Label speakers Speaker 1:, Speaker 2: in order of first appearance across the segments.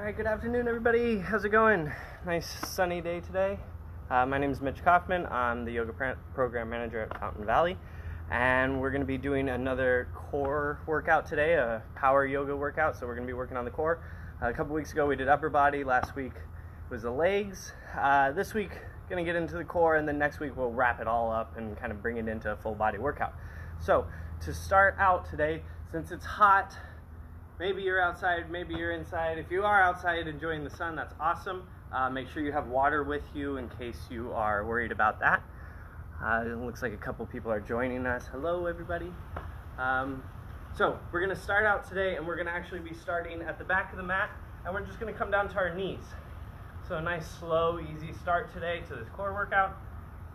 Speaker 1: Alright, good afternoon everybody. How's it going? Nice sunny day today. My name is Mitch Kaufman. I'm the yoga program manager at Fountain Valley, and we're going to be doing another core workout today, a power yoga workout. So we're going to be working on the core. A couple weeks ago we did upper body, last week was the legs. This week going to get into the core, and then next week we'll wrap it all up and kind of bring it into a full body workout. So to start out today, since it's hot, maybe you're outside, maybe you're inside. If you are outside enjoying the sun, that's awesome. Make sure you have water with you in case you are worried about that. It looks like a couple people are joining us. Hello, everybody. So we're going to start out today, and we're going to actually be starting at the back of the mat, and we're just going to come down to our knees. So a nice, slow, easy start today to this core workout.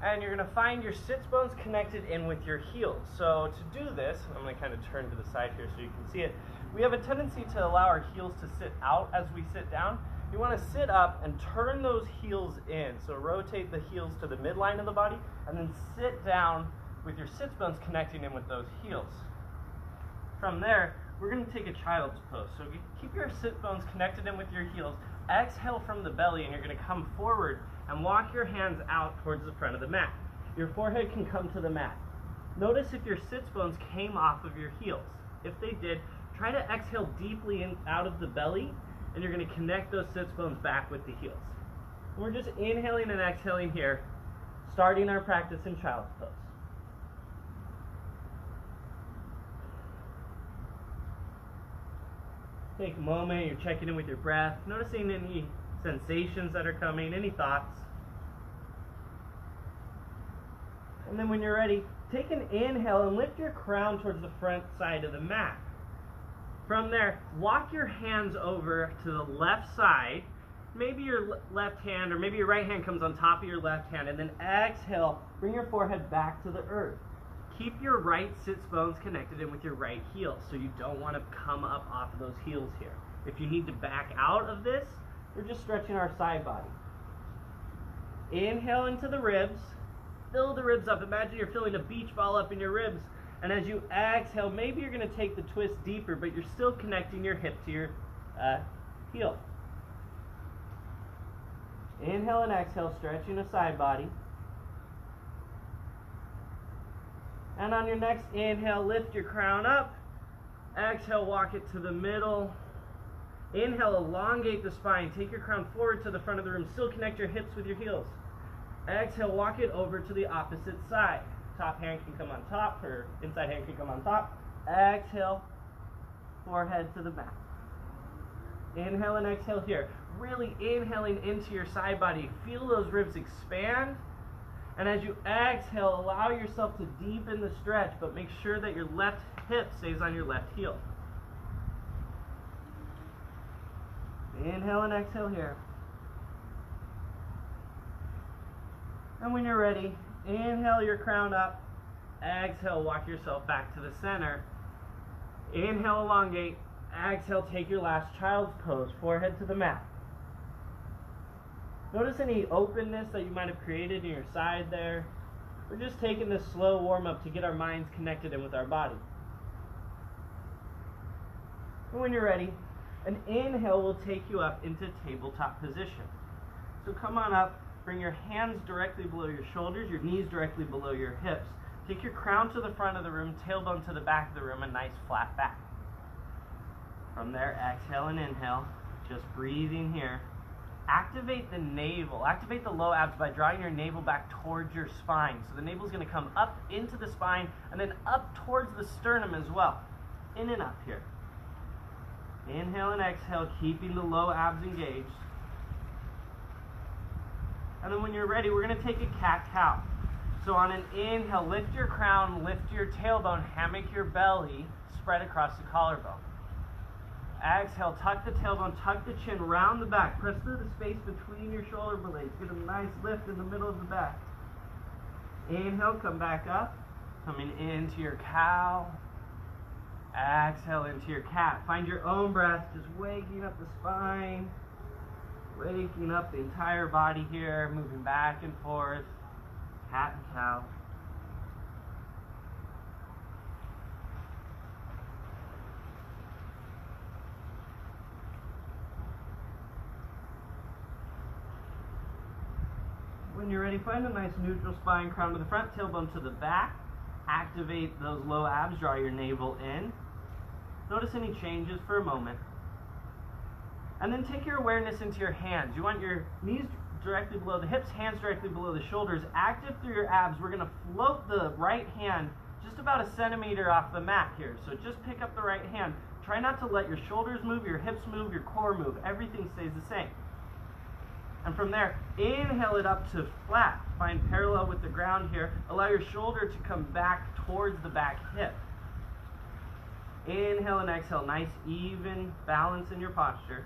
Speaker 1: And you're going to find your sits bones connected in with your heels. So to do this, I'm going to kind of turn to the side here so you can see it. We have a tendency to allow our heels to sit out as we sit down. You want to sit up and turn those heels in. So rotate the heels to the midline of the body, and then sit down with your sits bones connecting in with those heels. From there, we're going to take a child's pose. So keep your sit bones connected in with your heels. Exhale from the belly, and you're going to come forward and walk your hands out towards the front of the mat. Your forehead can come to the mat. Notice if your sits bones came off of your heels. If they did, try to exhale deeply in out of the belly, and you're going to connect those sits bones back with the heels. And we're just inhaling and exhaling here, starting our practice in child's pose. Take a moment, you're checking in with your breath, noticing any sensations that are coming, any thoughts. And then when you're ready, take an inhale and lift your crown towards the front side of the mat. From there, walk your hands over to the left side. Maybe your left hand or maybe your right hand comes on top of your left hand, and then exhale, bring your forehead back to the earth. Keep your right sits bones connected in with your right heel, so you don't want to come up off of those heels here. If you need to back out of this, we're just stretching our side body. Inhale into the ribs. Fill the ribs up. Imagine you're filling a beach ball up in your ribs. And as you exhale, maybe you're going to take the twist deeper, but you're still connecting your hip to your heel. Inhale and exhale, stretching the side body. And on your next inhale, lift your crown up. Exhale, walk it to the middle. Inhale, elongate the spine. Take your crown forward to the front of the room. Still connect your hips with your heels. Exhale, walk it over to the opposite side. Top hand can come on top, or inside hand can come on top. Exhale, forehead to the mat. Inhale and exhale here. Really inhaling into your side body. Feel those ribs expand. And as you exhale, allow yourself to deepen the stretch, but make sure that your left hip stays on your left heel. Inhale and exhale here. And when you're ready, inhale your crown up. Exhale, walk yourself back to the center. Inhale, elongate. Exhale, take your last child's pose, forehead to the mat. Notice any openness that you might have created in your side there. We're just taking this slow warm-up to get our minds connected in with our body. And when you're ready, an inhale will take you up into tabletop position. So come on up, bring your hands directly below your shoulders, your knees directly below your hips. Take your crown to the front of the room, tailbone to the back of the room, a nice flat back. From there, exhale and inhale, just breathing here. Activate the navel, activate the low abs by drawing your navel back towards your spine. So the navel is going to come up into the spine and then up towards the sternum as well. In and up here. Inhale and exhale, keeping the low abs engaged. And then when you're ready, we're going to take a cat-cow. So on an inhale, lift your crown, lift your tailbone, hammock your belly, spread across the collarbone. Exhale, tuck the tailbone, tuck the chin, round the back. Press through the space between your shoulder blades. Get a nice lift in the middle of the back. Inhale, come back up. Coming into your cow. Exhale into your cat. Find your own breath, just waking up the spine. Waking up the entire body here, moving back and forth. Cat and cow. When you're ready, find a nice neutral spine, crown to the front, tailbone to the back. Activate those low abs, draw your navel in. Notice any changes for a moment. And then take your awareness into your hands. You want your knees directly below the hips, hands directly below the shoulders. Active through your abs. We're going to float the right hand just about a centimeter off the mat here. So just pick up the right hand. Try not to let your shoulders move, your hips move, your core move. Everything stays the same. And from there, inhale it up to flat. Find parallel with the ground here. Allow your shoulder to come back towards the back hip. Inhale and exhale. Nice, even balance in your posture.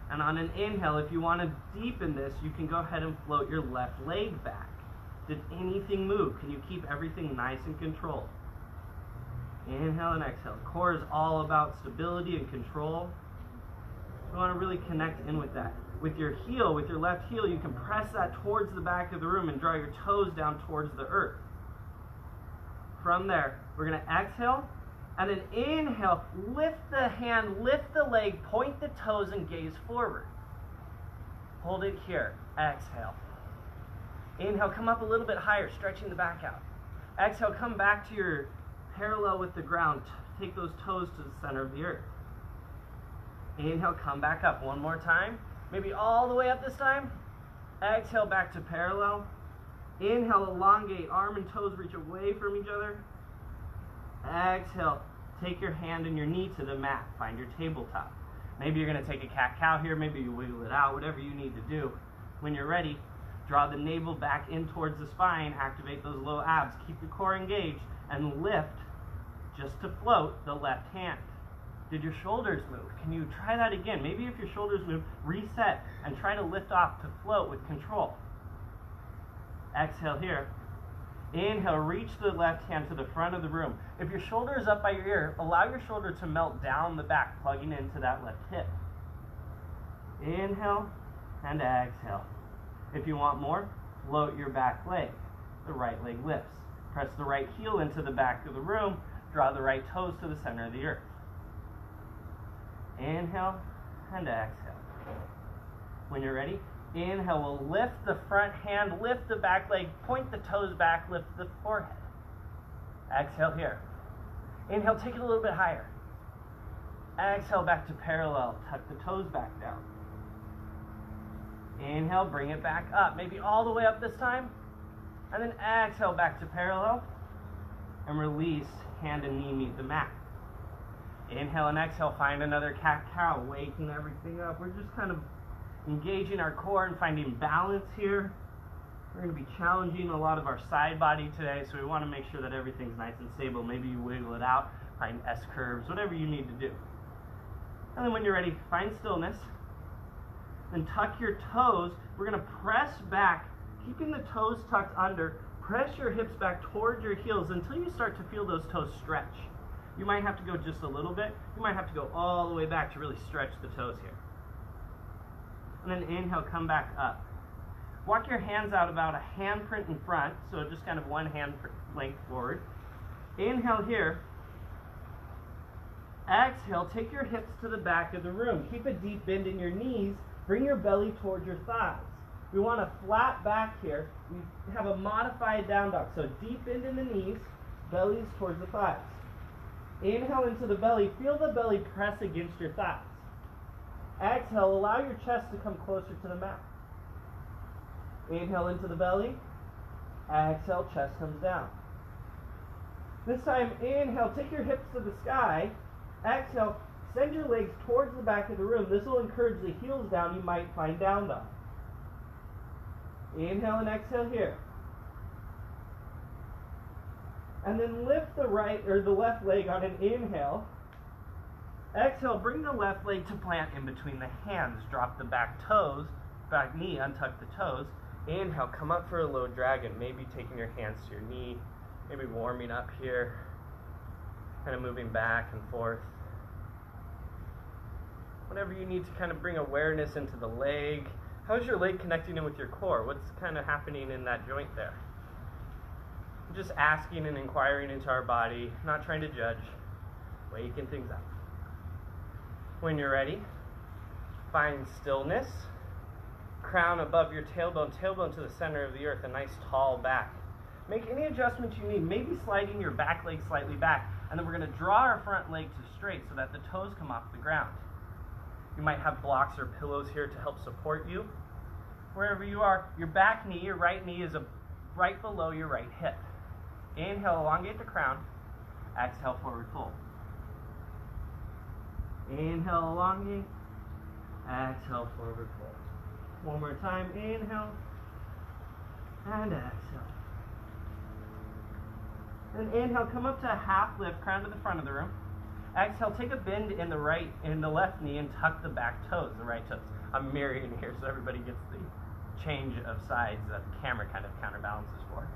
Speaker 1: And on an inhale, if you want to deepen this, you can go ahead and float your left leg back. Did anything move? Can you keep everything nice and controlled? Inhale and exhale. Core is all about stability and control. We want to really connect in with that. With your heel, with your left heel, you can press that towards the back of the room and draw your toes down towards the earth. From there, we're going to exhale and then inhale, lift the hand, lift the leg, point the toes and gaze forward. Hold it here. Exhale. Inhale, come up a little bit higher, stretching the back out. Exhale, come back to your parallel with the ground. Take those toes to the center of the earth. Inhale, come back up one more time. Maybe all the way up this time. Exhale, back to parallel. Inhale, elongate, arm and toes reach away from each other. Exhale, take your hand and your knee to the mat. Find your tabletop. Maybe you're going to take a cat-cow here. Maybe you wiggle it out, whatever you need to do. When you're ready, draw the navel back in towards the spine. Activate those low abs. Keep your core engaged and lift just to float the left hand. Did your shoulders move? Can you try that again? Maybe if your shoulders move, reset and try to lift off to float with control. Exhale here. Inhale, reach the left hand to the front of the room. If your shoulder is up by your ear, allow your shoulder to melt down the back, plugging into that left hip. Inhale and exhale. If you want more, float your back leg. The right leg lifts. Press the right heel into the back of the room. Draw the right toes to the center of the earth. Inhale and exhale. When you're ready, inhale, we'll lift the front hand, lift the back leg, point the toes back, lift the forehead. Exhale here. Inhale, take it a little bit higher. Exhale, back to parallel. Tuck the toes back down. Inhale, bring it back up. Maybe all the way up this time. And then exhale, back to parallel. And release, hand and knee meet the mat. Inhale and exhale, find another cat-cow, waking everything up. We're just kind of engaging our core and finding balance here. We're going to be challenging a lot of our side body today, so we want to make sure that everything's nice and stable. Maybe you wiggle it out, find S-curves, whatever you need to do. And then when you're ready, find stillness. Then tuck your toes. We're going to press back, keeping the toes tucked under. Press your hips back towards your heels until you start to feel those toes stretch. You might have to go just a little bit. You might have to go all the way back to really stretch the toes here. And then inhale, come back up. Walk your hands out about a handprint in front, so just kind of one hand length forward. Inhale here. Exhale, take your hips to the back of the room. Keep a deep bend in your knees. Bring your belly towards your thighs. We want a flat back here. We have a modified down dog. So deep bend in the knees, bellies towards the thighs. Inhale into the belly. Feel the belly press against your thighs. Exhale, allow your chest to come closer to the mat. Inhale into the belly. Exhale, chest comes down. This time, inhale, take your hips to the sky. Exhale, send your legs towards the back of the room. This will encourage the heels down. You might find down dog. Inhale and exhale here. And then lift the right or the left leg on an inhale. Exhale, bring the left leg to plant in between the hands. Drop the back toes, back knee, untuck the toes. Inhale, come up for a low dragon. Maybe taking your hands to your knee, maybe warming up here, kind of moving back and forth. Whenever you need to kind of bring awareness into the leg. How's your leg connecting in with your core? What's kind of happening in that joint there? Just asking and inquiring into our body, not trying to judge, waking things up. When you're ready, find stillness. crown above your tailbone, tailbone to the center of the earth, a nice tall back. Make any adjustments you need, maybe sliding your back leg slightly back, and then we're going to draw our front leg to straight so that the toes come off the ground. You might have blocks or pillows here to help support you. Wherever you are, your back knee, your right knee is right below your right hip. Inhale, elongate the crown. Exhale, forward fold. Inhale, elongate. Exhale, forward fold. One more time, inhale. And exhale. And inhale, come up to a half lift, crown to the front of the room. Exhale, take a bend in the left knee and tuck the back toes, the right toes. I'm mirroring here so everybody gets the change of sides that the camera kind of counterbalances for.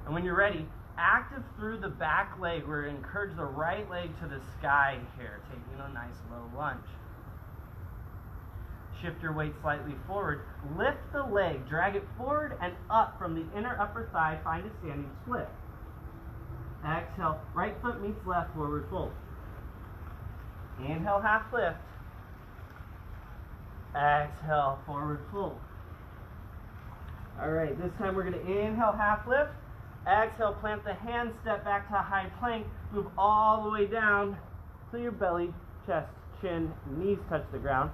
Speaker 1: And when you're ready, active through the back leg. We're going to encourage the right leg to the sky here, taking a nice low lunge. Shift your weight slightly forward. Lift the leg, drag it forward and up from the inner upper thigh. Find a standing split. Exhale, right foot meets left, forward fold. Inhale, half lift. Exhale, forward fold. All right, this time we're going to inhale, half lift. Exhale, plant the hand, step back to a high plank. Move all the way down so your belly, chest, chin, knees touch the ground.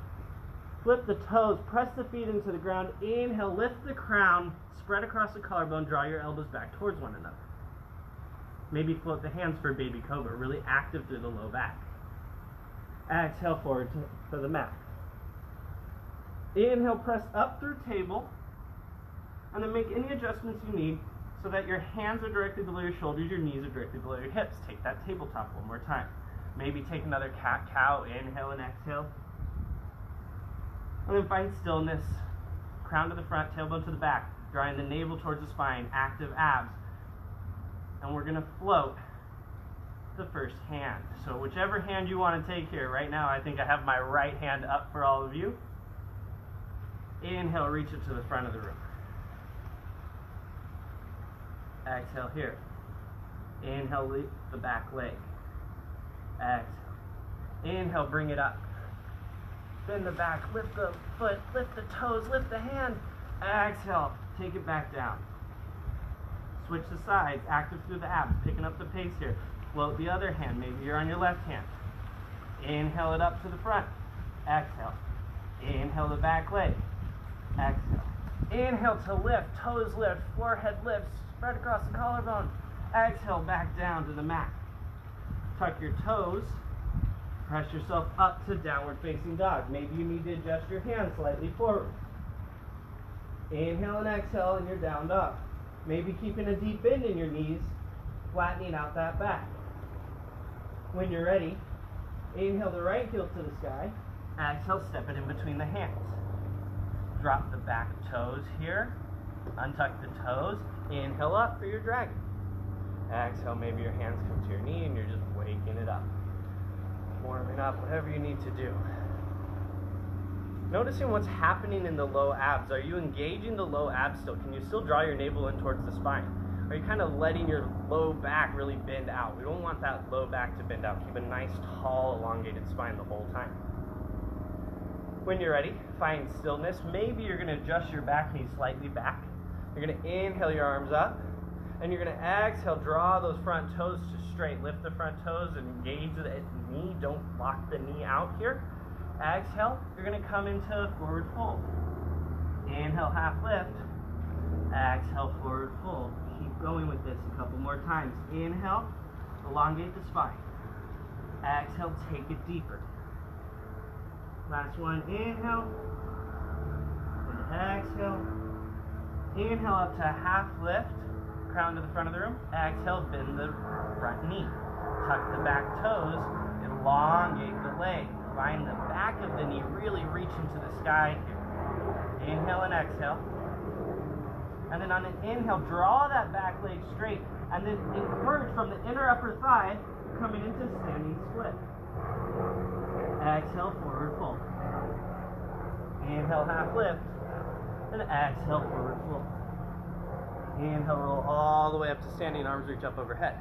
Speaker 1: Flip the toes, press the feet into the ground. Inhale, lift the crown, spread across the collarbone, draw your elbows back towards one another. Maybe float the hands for baby cobra, really active through the low back. Exhale, forward to the mat. Inhale, press up through table, and then make any adjustments you need so that your hands are directly below your shoulders, your knees are directly below your hips. Take that tabletop one more time. Maybe take another cat-cow, inhale and exhale. And then find stillness, crown to the front, tailbone to the back, drawing the navel towards the spine, active abs. And we're going to float the first hand. So whichever hand you want to take here. Right now I think I have my right hand up for all of you. Inhale, reach it to the front of the room. Exhale here. Inhale, lift the back leg. Exhale. Inhale, bring it up. Bend the back, lift the foot, lift the toes, lift the hand. Exhale, take it back down. Switch the sides, active through the abs, picking up the pace here. Float the other hand, maybe you're on your left hand. Inhale it up to the front. Exhale. Inhale the back leg. Exhale. Inhale to lift, toes lift, forehead lifts, spread across the collarbone. Exhale, back down to the mat. Tuck your toes. Press yourself up to downward facing dog. Maybe you need to adjust your hands slightly forward. Inhale and exhale, and you're down dog. Maybe keeping a deep bend in your knees, flattening out that back. When you're ready, inhale the right heel to the sky. Exhale, step it in between the hands. Drop the back toes here. Untuck the toes. Inhale up for your dragon. Exhale, maybe your hands come to your knee and you're just waking it up. Warming up, whatever you need to do. Noticing what's happening in the low abs. Are you engaging the low abs still? Can you still draw your navel in towards the spine? Are you kind of letting your low back really bend out? We don't want that low back to bend out. Keep a nice, tall, elongated spine the whole time. When you're ready, find stillness. Maybe you're going to adjust your back knee slightly back. You're going to inhale your arms up. And you're going to exhale, draw those front toes to straight. Lift the front toes and engage the knee. Don't lock the knee out here. Exhale, you're going to come into forward fold. Inhale, half lift. Exhale, forward fold. Keep going with this a couple more times. Inhale, elongate the spine. Exhale, take it deeper. Last one, inhale. And exhale. Inhale up to half lift. Crown to the front of the room. Exhale, bend the front knee. Tuck the back toes. Elongate the leg. Find the back of the knee. Really reach into the sky here. Inhale and exhale. And then on an inhale, draw that back leg straight. And then encourage from the inner upper thigh, coming into standing split. Exhale, forward fold. Inhale, half lift. And exhale, forward fold. Inhale, roll all the way up to standing, arms reach up overhead.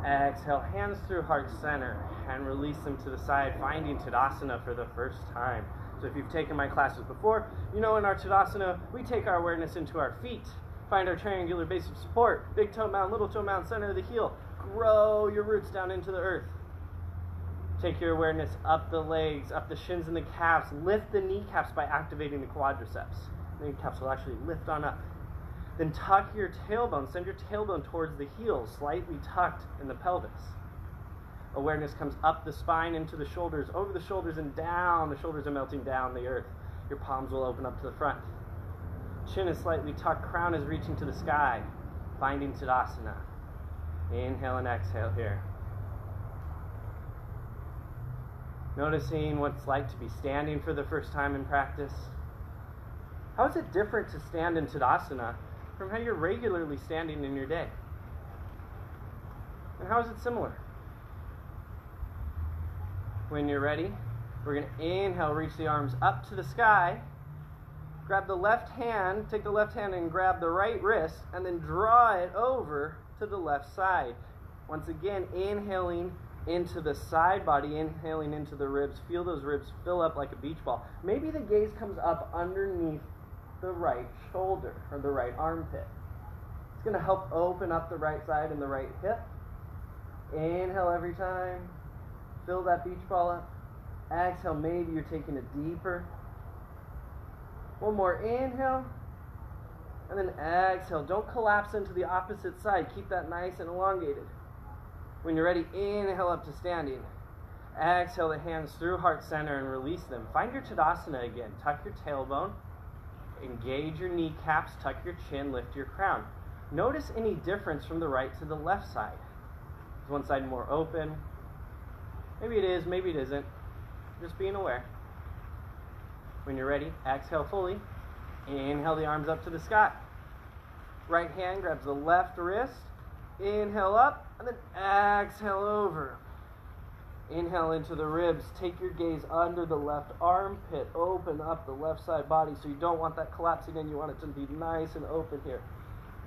Speaker 1: Exhale, hands through heart center and release them to the side, finding Tadasana for the first time. So if you've taken my classes before, you know in our Tadasana, we take our awareness into our feet. Find our triangular base of support. Big toe mound, little toe mound, center of the heel. Grow your roots down into the earth. Take your awareness up the legs, up the shins and the calves. Lift the kneecaps by activating the quadriceps. The kneecaps will actually lift on up. Then tuck your tailbone. Send your tailbone towards the heels, slightly tucked in the pelvis. Awareness comes up the spine, into the shoulders, over the shoulders and down. The shoulders are melting down the earth. Your palms will open up to the front. Chin is slightly tucked, crown is reaching to the sky. Finding Tadasana. Inhale and exhale here. Noticing what it's like to be standing for the first time in practice. How is it different to stand in Tadasana from how you're regularly standing in your day? And how is it similar? When you're ready, we're going to inhale, reach the arms up to the sky. Grab the left hand, take the left hand and grab the right wrist, and then draw it over to the left side. Once again, inhaling into the side body, inhaling into the ribs. Feel those ribs fill up like a beach ball. Maybe the gaze comes up underneath the right shoulder or the right armpit. It's going to help open up the right side and the right hip. Inhale every time. Fill that beach ball up. Exhale, maybe you're taking it deeper. One more inhale. And then exhale. Don't collapse into the opposite side. Keep that nice and elongated. When you're ready, inhale up to standing. Exhale the hands through heart center and release them. Find your Tadasana again. Tuck your tailbone. Engage your kneecaps. Tuck your chin. Lift your crown. Notice any difference from the right to the left side. Is one side more open? Maybe it is, maybe it isn't. Just being aware. When you're ready, exhale fully. Inhale the arms up to the sky. Right hand grabs the left wrist. Inhale up, and then exhale over. Inhale into the ribs. Take your gaze under the left armpit. Open up the left side body. So you don't want that collapsing in. You want it to be nice and open here.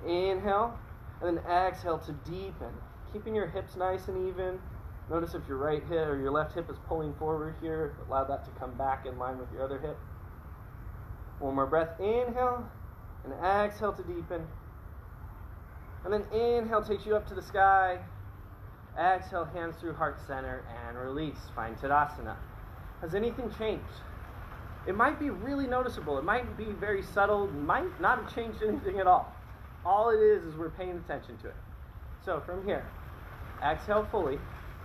Speaker 1: Inhale, and then exhale to deepen. Keeping your hips nice and even. Notice if your right hip or your left hip is pulling forward here. Allow that to come back in line with your other hip. One more breath. Inhale, and exhale to deepen. And then inhale takes you up to the sky. Exhale, hands through heart center and release. Find Tadasana. Has anything changed? It might be really noticeable. It might be very subtle. It might not have changed anything at all. All it is we're paying attention to it. So from here, exhale fully,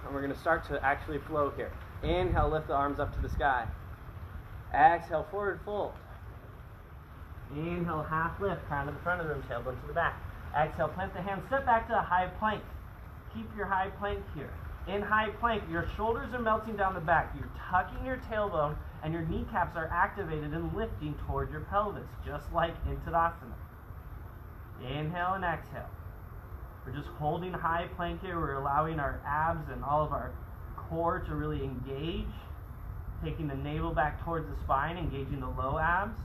Speaker 1: and we're going to start to actually flow here. Inhale, lift the arms up to the sky. Exhale, forward fold. Inhale, half lift, crown to the front of the room, tailbone to the back. Exhale, plant the hands, step back to a high plank. Keep your high plank here. In high plank, your shoulders are melting down the back. You're tucking your tailbone, and your kneecaps are activated and lifting toward your pelvis, just like in Tadasana. Inhale and exhale. We're just holding high plank here. We're allowing our abs and all of our core to really engage. Taking the navel back towards the spine, engaging the low abs.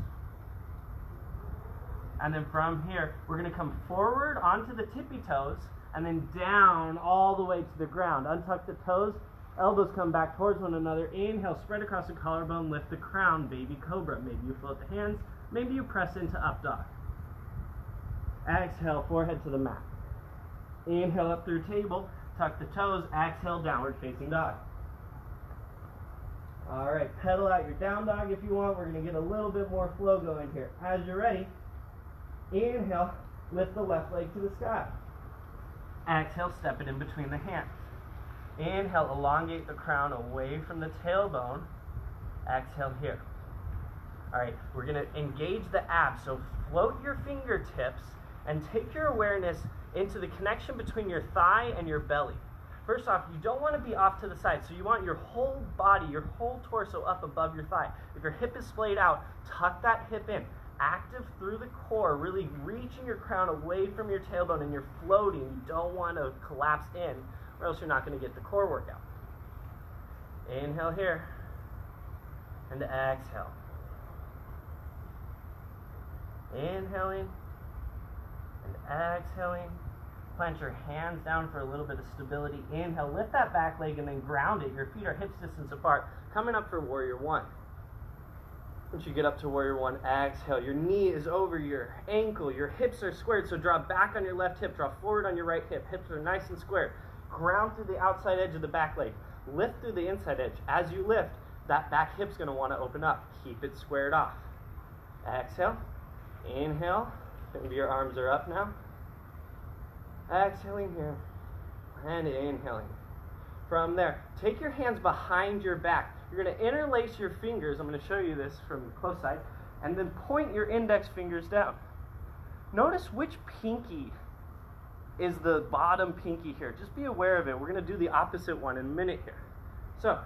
Speaker 1: And then from here, we're going to come forward onto the tippy toes and then down all the way to the ground. Untuck the toes, elbows come back towards one another. Inhale, spread across the collarbone, lift the crown, baby cobra. Maybe you float the hands, maybe you press into up dog. Exhale, forehead to the mat. Inhale up through table, tuck the toes, exhale, downward facing dog. All right, pedal out your down dog if you want. We're going to get a little bit more flow going here. As you're ready, inhale, lift the left leg to the sky. Exhale, step it in between the hands. Inhale, elongate the crown away from the tailbone. Exhale here. All right, we're going to engage the abs. So float your fingertips and take your awareness into the connection between your thigh and your belly. First off, you don't want to be off to the side, so you want your whole body, your whole torso up above your thigh. If your hip is splayed out, tuck that hip in. Active through the core, really reaching your crown away from your tailbone, and you're floating. You don't want to collapse in, or else you're not going to get the core workout. Inhale here, and exhale. Inhaling, and exhaling. Plant your hands down for a little bit of stability. Inhale, lift that back leg and then ground it. Your feet are hips distance apart. Coming up for warrior one. Once you get up to warrior one, exhale. Your knee is over your ankle. Your hips are squared, so draw back on your left hip. Draw forward on your right hip. Hips are nice and square. Ground through the outside edge of the back leg. Lift through the inside edge. As you lift, that back hip's going to want to open up. Keep it squared off. Exhale. Inhale. Maybe your arms are up now. Exhaling here. And inhaling. From there, take your hands behind your back. You're going to interlace your fingers. I'm going to show you this from the close side. And then point your index fingers down. Notice which pinky is the bottom pinky here. Just be aware of it. We're going to do the opposite one in a minute here. So,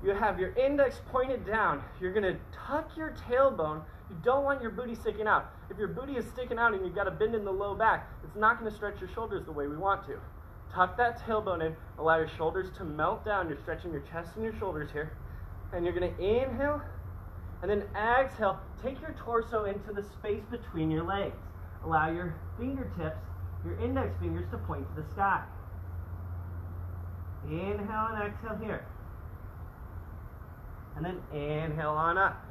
Speaker 1: you have your index pointed down. You're going to tuck your tailbone. You don't want your booty sticking out. If your booty is sticking out and you've got a bend in the low back, it's not going to stretch your shoulders the way we want to. Tuck that tailbone in. Allow your shoulders to melt down. You're stretching your chest and your shoulders here. And you're going to inhale and then exhale. Take your torso into the space between your legs. Allow your fingertips, your index fingers, to point to the sky. Inhale and exhale here. And then inhale on up.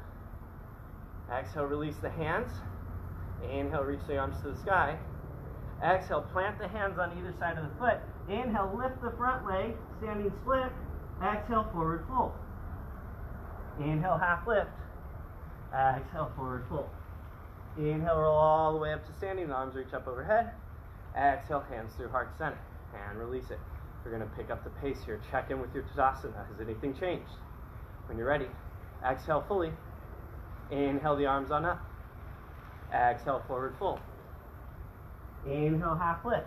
Speaker 1: Exhale, release the hands. Inhale, reach the arms to the sky. Exhale, plant the hands on either side of the foot. Inhale, lift the front leg, standing split. Exhale, forward fold. Inhale, half lift. Exhale, forward fold. Inhale, roll all the way up to standing. Arms reach up overhead. Exhale, hands through heart center. And release it. We're going to pick up the pace here. Check in with your Tadasana. Has anything changed? When you're ready, exhale fully. Inhale the arms on up. Exhale, forward fold. Inhale, half lift.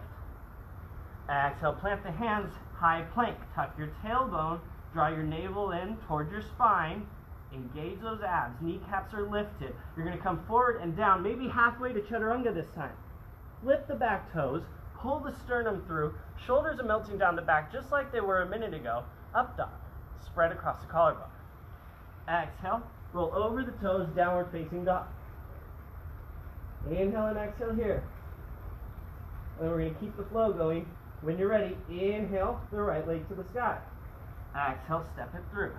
Speaker 1: Exhale, plant the hands, high plank. Tuck your tailbone, draw your navel in toward your spine. Engage those abs. Kneecaps are lifted. You're going to come forward and down, maybe halfway to Chaturanga this time. Flip the back toes, pull the sternum through. Shoulders are melting down the back just like they were a minute ago. Up dog. Spread across the collarbone. Exhale, roll over the toes, downward facing dog. Inhale and exhale here. And we're going to keep the flow going. When you're ready, inhale the right leg to the sky. Exhale, step it through.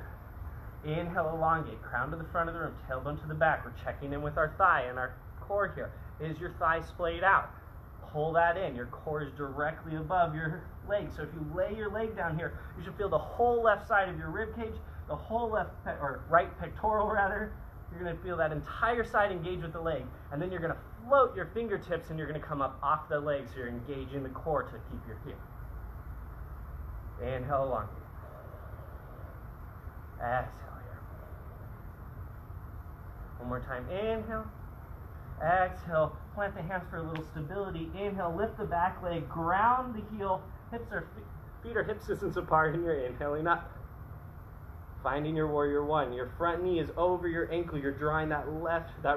Speaker 1: Inhale, elongate, crown to the front of the room, tailbone to the back. We're checking in with our thigh and our core here. Is your thigh splayed out? Pull that in. Your core is directly above your leg. So if you lay your leg down here, you should feel the whole left side of your rib cage, the whole right pectoral rather. You're going to feel that entire side engage with the leg. And then you're going to float your fingertips and you're going to come up off the leg, so you're engaging the core to keep your heel. Inhale, elongate. Exhale here. One more time. Inhale. Exhale. Plant the hands for a little stability. Inhale. Lift the back leg. Ground the heel. Feet are hip distance apart, and you're inhaling up. Finding your warrior one. Your front knee is over your ankle. You're drawing that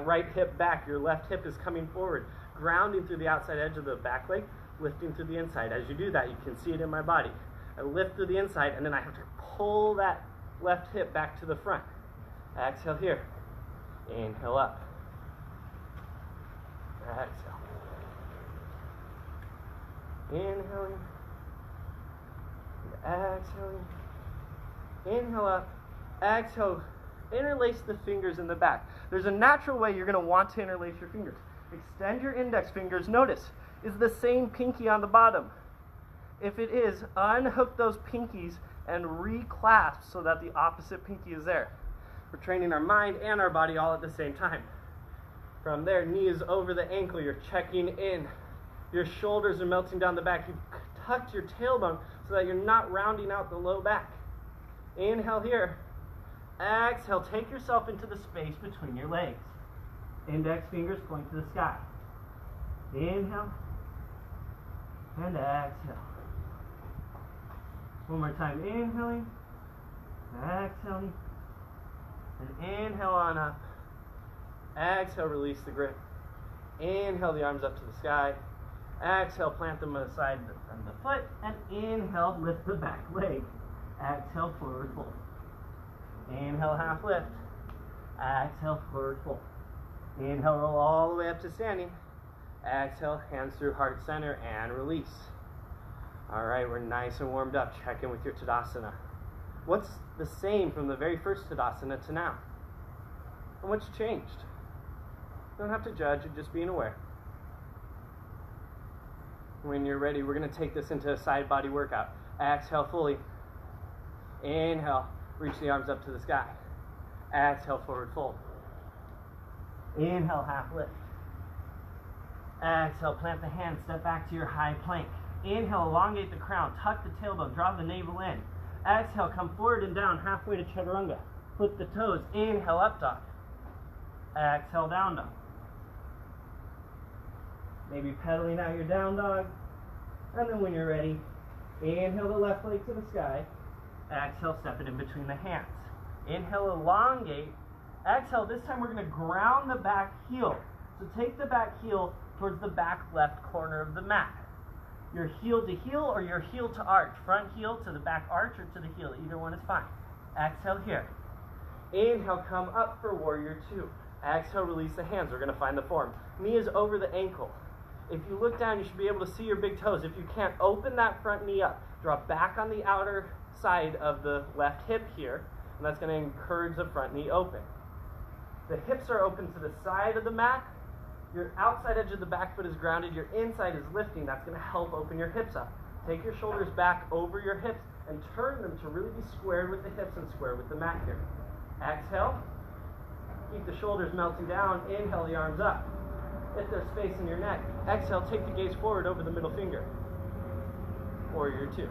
Speaker 1: right hip back. Your left hip is coming forward. Grounding through the outside edge of the back leg. Lifting through the inside. As you do that, you can see it in my body. I lift through the inside, and then I have to pull that left hip back to the front. Exhale here. Inhale up. Exhale. Inhaling. Exhaling. Inhale up. Exhale. Interlace the fingers in the back. There's a natural way you're going to want to interlace your fingers. Extend your index fingers. Notice, is the same pinky on the bottom? If it is, unhook those pinkies and reclasp so that the opposite pinky is there. We're training our mind and our body all at the same time. From there, knee is over the ankle. You're checking in. Your shoulders are melting down the back. You've tucked your tailbone so that you're not rounding out the low back. Inhale here. Exhale. Take yourself into the space between your legs. Index fingers point to the sky. Inhale. And exhale. One more time. Inhaling. Exhaling. And inhale on up. Exhale, release the grip. Inhale the arms up to the sky. Exhale, plant them aside from the foot. And inhale, lift the back leg. Exhale, forward fold. Inhale, half lift. Exhale, forward fold. Inhale, roll all the way up to standing. Exhale, hands through heart center and release. All right, we're nice and warmed up. Check in with your Tadasana. What's the same from the very first Tadasana to now? And what's changed? You don't have to judge, you're just being aware. When you're ready, we're going to take this into a side body workout. Exhale fully. Inhale, reach the arms up to the sky. Exhale, forward fold. Inhale, half lift. Exhale, plant the hands, step back to your high plank. Inhale, elongate the crown, tuck the tailbone, draw the navel in. Exhale, come forward and down, halfway to chaturanga. Flip the toes. Inhale, up dog. Exhale, down dog. Maybe pedaling out your down dog. And then when you're ready, inhale the left leg to the sky. Exhale, step it in between the hands. Inhale, elongate. Exhale, this time we're going to ground the back heel. So take the back heel towards the back left corner of the mat. Your heel to heel or your heel to arch. Front heel to the back arch or to the heel. Either one is fine. Exhale here. Inhale, come up for warrior two. Exhale, release the hands. We're going to find the form. Knee is over the ankle. If you look down, you should be able to see your big toes. If you can't, open that front knee up. Draw back on the outer side of the left hip here, and that's going to encourage the front knee open. The hips are open to the side of the mat. Your outside edge of the back foot is grounded. Your inside is lifting. That's going to help open your hips up. Take your shoulders back over your hips and turn them to really be squared with the hips and square with the mat here. Exhale. Keep the shoulders melting down. Inhale the arms up. If there's space in your neck. Exhale, take the gaze forward over the middle finger. Warrior two.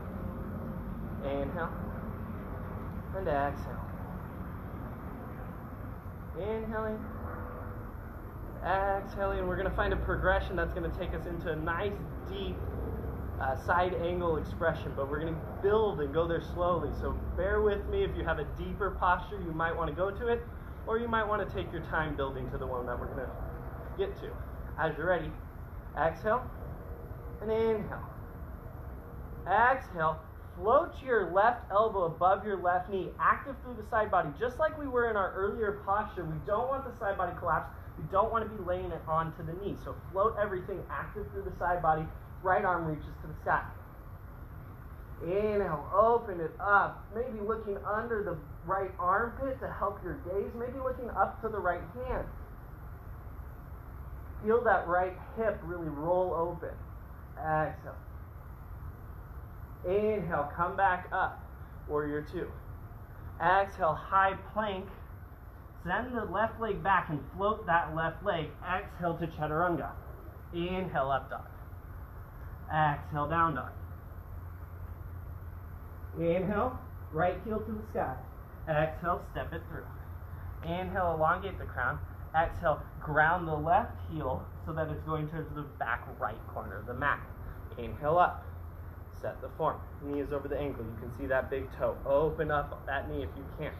Speaker 1: Inhale. And exhale. Inhaling. Exhaling. We're going to find a progression that's going to take us into a nice, deep side angle expression, but we're going to build and go there slowly. So bear with me. If you have a deeper posture, you might want to go to it, or you might want to take your time building to the one that we're going to get to. As you're ready, exhale and inhale. Exhale, float your left elbow above your left knee, active through the side body, just like we were in our earlier posture. We don't want the side body collapse. We don't want to be laying it onto the knee. So float everything active through the side body. Right arm reaches to the sky. Inhale, open it up. Maybe looking under the right armpit to help your gaze. Maybe looking up to the right hand. Feel that right hip really roll open. Exhale. Inhale, come back up. Warrior two. Exhale, high plank. Send the left leg back and float that left leg. Exhale to chaturanga. Inhale, up dog. Exhale, down dog. Inhale, right heel to the sky. Exhale, step it through. Inhale, elongate the crown. Exhale, ground the left heel so that it's going towards the back right corner of the mat. Inhale up. Set the form. Knee is over the ankle. You can see that big toe. Open up that knee if you can.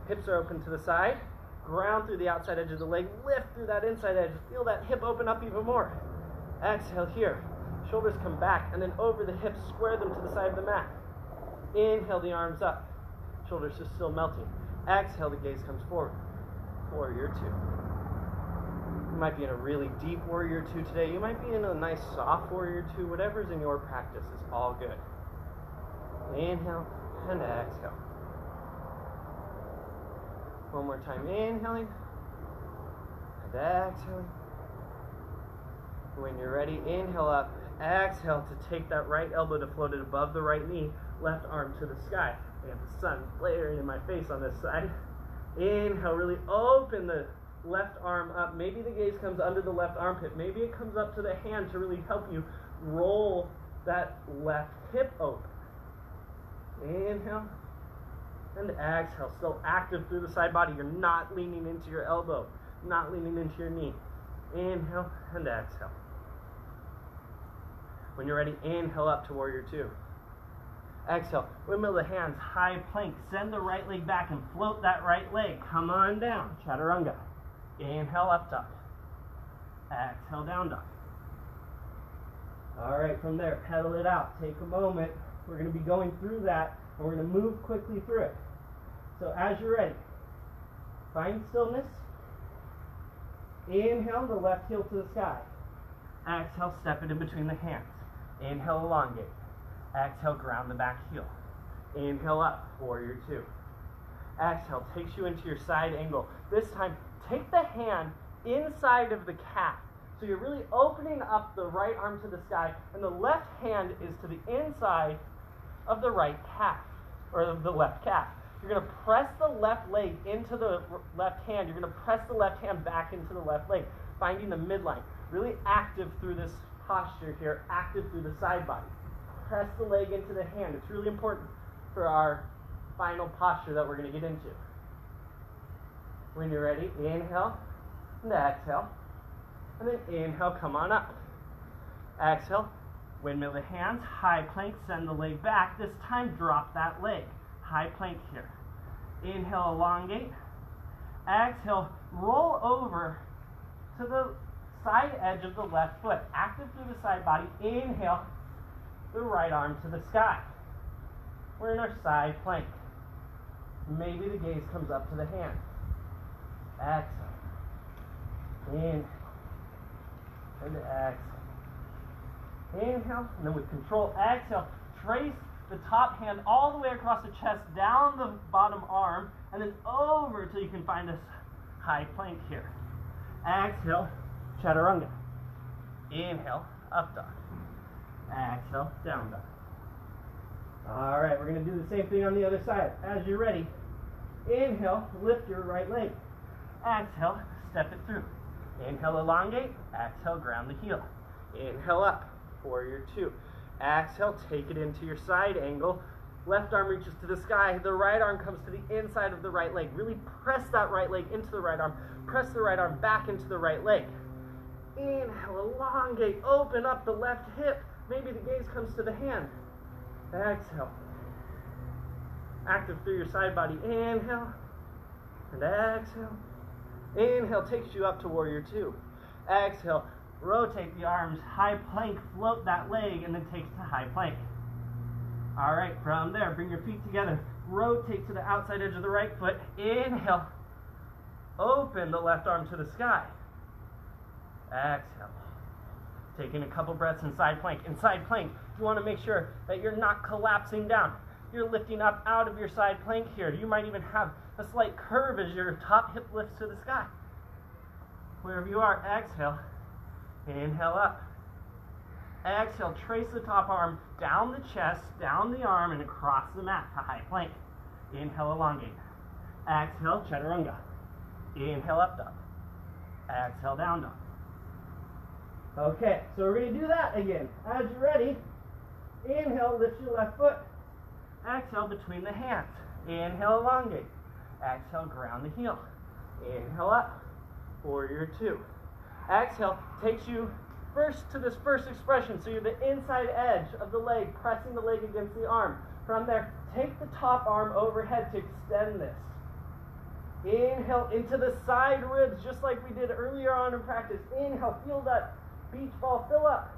Speaker 1: Hips are open to the side. Ground through the outside edge of the leg. Lift through that inside edge. Feel that hip open up even more. Exhale here. Shoulders come back and then over the hips. Square them to the side of the mat. Inhale the arms up. Shoulders are still melting. Exhale, the gaze comes forward. Warrior two. You might be in a really deep warrior two today. You might be in a nice soft warrior two. Whatever's in your practice is all good. Inhale and exhale. One more time. Inhaling and exhaling. When you're ready, inhale up. Exhale to take that right elbow to float it above the right knee. Left arm to the sky. I have the sun flaring in my face on this side. Inhale, really open the left arm up. Maybe the gaze comes under the left armpit. Maybe it comes up to the hand to really help you roll that left hip open. Inhale and exhale. Still active through the side body. You're not leaning into your elbow, not leaning into your knee. Inhale and exhale. When you're ready, inhale up to warrior two. Exhale, windmill the hands, high plank. Send the right leg back and float that right leg. Come on down, chaturanga. Inhale, up dog. Exhale, down dog. All right, from there, pedal it out. Take a moment. We're going to be going through that, and we're going to move quickly through it. So as you're ready, find stillness. Inhale, the left heel to the sky. Exhale, step it in between the hands. Inhale, elongate. Exhale, ground the back heel. Inhale up, warrior two. Exhale, takes you into your side angle. This time, take the hand inside of the calf. So you're really opening up the right arm to the sky, and the left hand is to the inside of the right calf, or of the left calf. You're going to press the left leg into the left hand. You're going to press the left hand back into the left leg, finding the midline. Really active through this posture here, active through the side body. Press the leg into the hand. It's really important for our final posture that we're going to get into. When you're ready, inhale and exhale. And then inhale, come on up. Exhale, windmill the hands, high plank, send the leg back. This time, drop that leg. High plank here. Inhale, elongate. Exhale, roll over to the side edge of the left foot. Active through the side body. Inhale, the right arm to the sky. We're in our side plank. Maybe the gaze comes up to the hand. Exhale. Inhale. And exhale. Inhale, and then with control, exhale. Trace the top hand all the way across the chest, down the bottom arm, and then over until you can find this high plank here. Exhale, chaturanga. Inhale, up dog. Exhale, down dog. All right, we're going to do the same thing on the other side. As you're ready, inhale, lift your right leg. Exhale, step it through. Inhale, elongate. Exhale, ground the heel. Inhale up, warrior two. Exhale, take it into your side angle. Left arm reaches to the sky. The right arm comes to the inside of the right leg. Really press that right leg into the right arm. Press the right arm back into the right leg. Inhale, elongate. Open up the left hip. Maybe the gaze comes to the hand. Exhale. Active through your side body. Inhale. And exhale. Inhale takes you up to warrior two. Exhale. Rotate the arms, high plank, float that leg, and then take to high plank. All right, from there, bring your feet together. Rotate to the outside edge of the right foot. Inhale. Open the left arm to the sky. Exhale. Taking a couple breaths in side plank. In side plank, you want to make sure that you're not collapsing down. You're lifting up out of your side plank here. You might even have a slight curve as your top hip lifts to the sky. Wherever you are, exhale. Inhale up. Exhale, trace the top arm down the chest, down the arm, and across the mat to high plank. Inhale, elongate. Exhale, chaturanga. Inhale, up dog. Exhale, down dog. Okay, so we're going to do that again. As you're ready, inhale, lift your left foot. Exhale, between the hands. Inhale, elongate. Exhale, ground the heel. Inhale up. Warrior two. Exhale takes you first to this first expression. So you're the inside edge of the leg, pressing the leg against the arm. From there, take the top arm overhead to extend this. Inhale into the side ribs, just like we did earlier on in practice. Inhale, feel that beach ball fill up.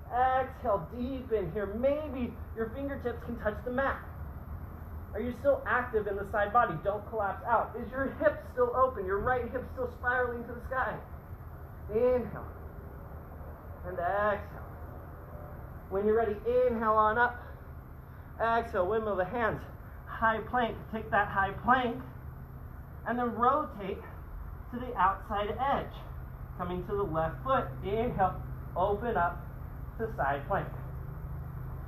Speaker 1: Exhale, deepen here. Maybe your fingertips can touch the mat. Are you still active in the side body? Don't collapse out. Is your hip still open? Your right hip still spiraling to the sky? Inhale. And exhale. When you're ready, inhale on up. Exhale, windmill the hands. High plank. Take that high plank. And then rotate to the outside edge. Coming to the left foot. Inhale. Open up to side plank.